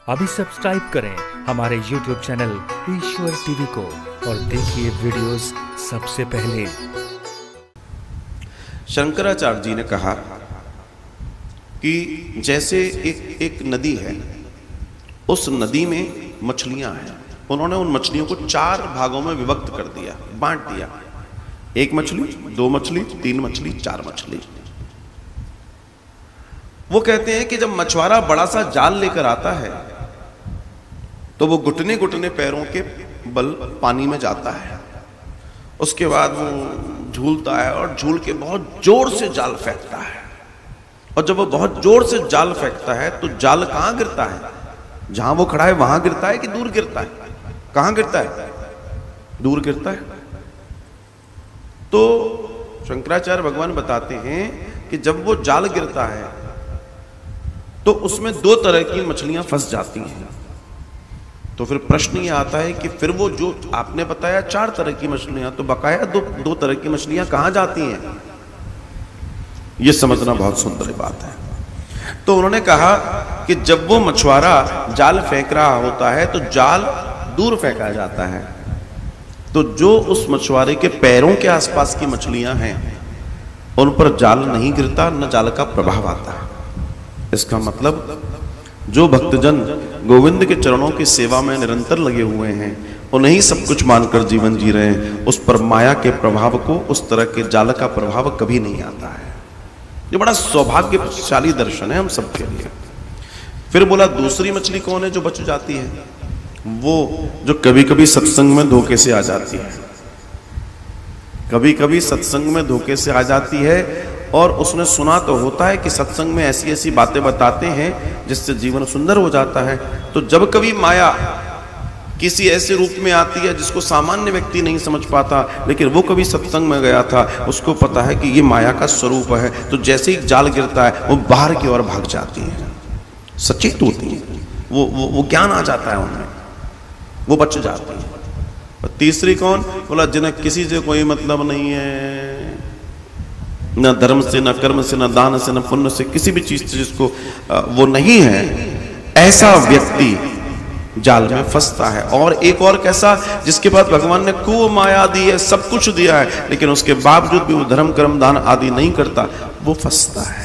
अभी सब्सक्राइब करें हमारे YouTube चैनल ईश्वर टीवी को और देखिए वीडियोस सबसे पहले। शंकराचार्य जी ने कहा कि जैसे एक नदी है, उस नदी में मछलियां हैं। उन्होंने उन मछलियों को 4 भागों में विभक्त कर दिया, बांट दिया। 1 मछली, 2 मछली, 3 मछली, 4 मछली। वो कहते हैं कि जब मछुआरा बड़ा सा जाल लेकर आता है तो वो घुटने घुटने पैरों के बल पानी में जाता है। उसके बाद वो झूलता है और झूल के बहुत जोर से जाल फेंकता है। और जब वो बहुत जोर से जाल फेंकता है तो जाल कहां गिरता है? जहां वो खड़ा है वहां गिरता है कि दूर गिरता है? कहां गिरता है? दूर गिरता है। तो शंकराचार्य भगवान बताते हैं कि जब वो जाल गिरता है तो उसमें 2 तरह की मछलियां फंस जाती हैं। तो फिर प्रश्न ये आता है कि फिर वो जो आपने बताया 4 तरह की मछलियां, तो बकाया दो तरह की मछलियां कहां जाती हैं? ये समझना बहुत सुंदर बात है। तो उन्होंने कहा कि जब वो मछुआरा जाल फेंक रहा होता है तो जाल दूर फेंका जाता है, तो जो उस मछुआरे के पैरों के आसपास की मछलियां हैं उन पर जाल नहीं गिरता, न जाल का प्रभाव आता। इसका मतलब जो भक्तजन गोविंद के चरणों की सेवा में निरंतर लगे हुए हैं, उन्हें सब कुछ मानकर जीवन जी रहे हैं, उस पर माया के प्रभाव को, उस तरह के जाल का प्रभाव कभी नहीं आता है। ये बड़ा सौभाग्यशाली दर्शन है हम सबके लिए। फिर बोला दूसरी मछली कौन है जो बच जाती है? वो जो कभी कभी सत्संग में धोखे से आ जाती है। कभी कभी सत्संग में धोखे से आ जाती है और उसने सुना तो होता है कि सत्संग में ऐसी ऐसी बातें बताते हैं जिससे जीवन सुंदर हो जाता है। तो जब कभी माया किसी ऐसे रूप में आती है जिसको सामान्य व्यक्ति नहीं समझ पाता, लेकिन वो कभी सत्संग में गया था, उसको पता है कि ये माया का स्वरूप है, तो जैसे ही जाल गिरता है वो बाहर की ओर भाग जाती है, सचेत होती है, वो ज्ञान आ जाता है उनमें, वो बच जाती है। और तीसरी कौन? बोला जिन्हें किसी से कोई मतलब नहीं है, न धर्म से, न कर्म से, न दान से, न पुण्य से, किसी भी चीज से जिसको वो नहीं है, ऐसा व्यक्ति जाल में फंसता है। और एक और कैसा? जिसके पास भगवान ने खूब माया दी है, सब कुछ दिया है, लेकिन उसके बावजूद भी वो धर्म कर्म दान आदि नहीं करता, वो फंसता है।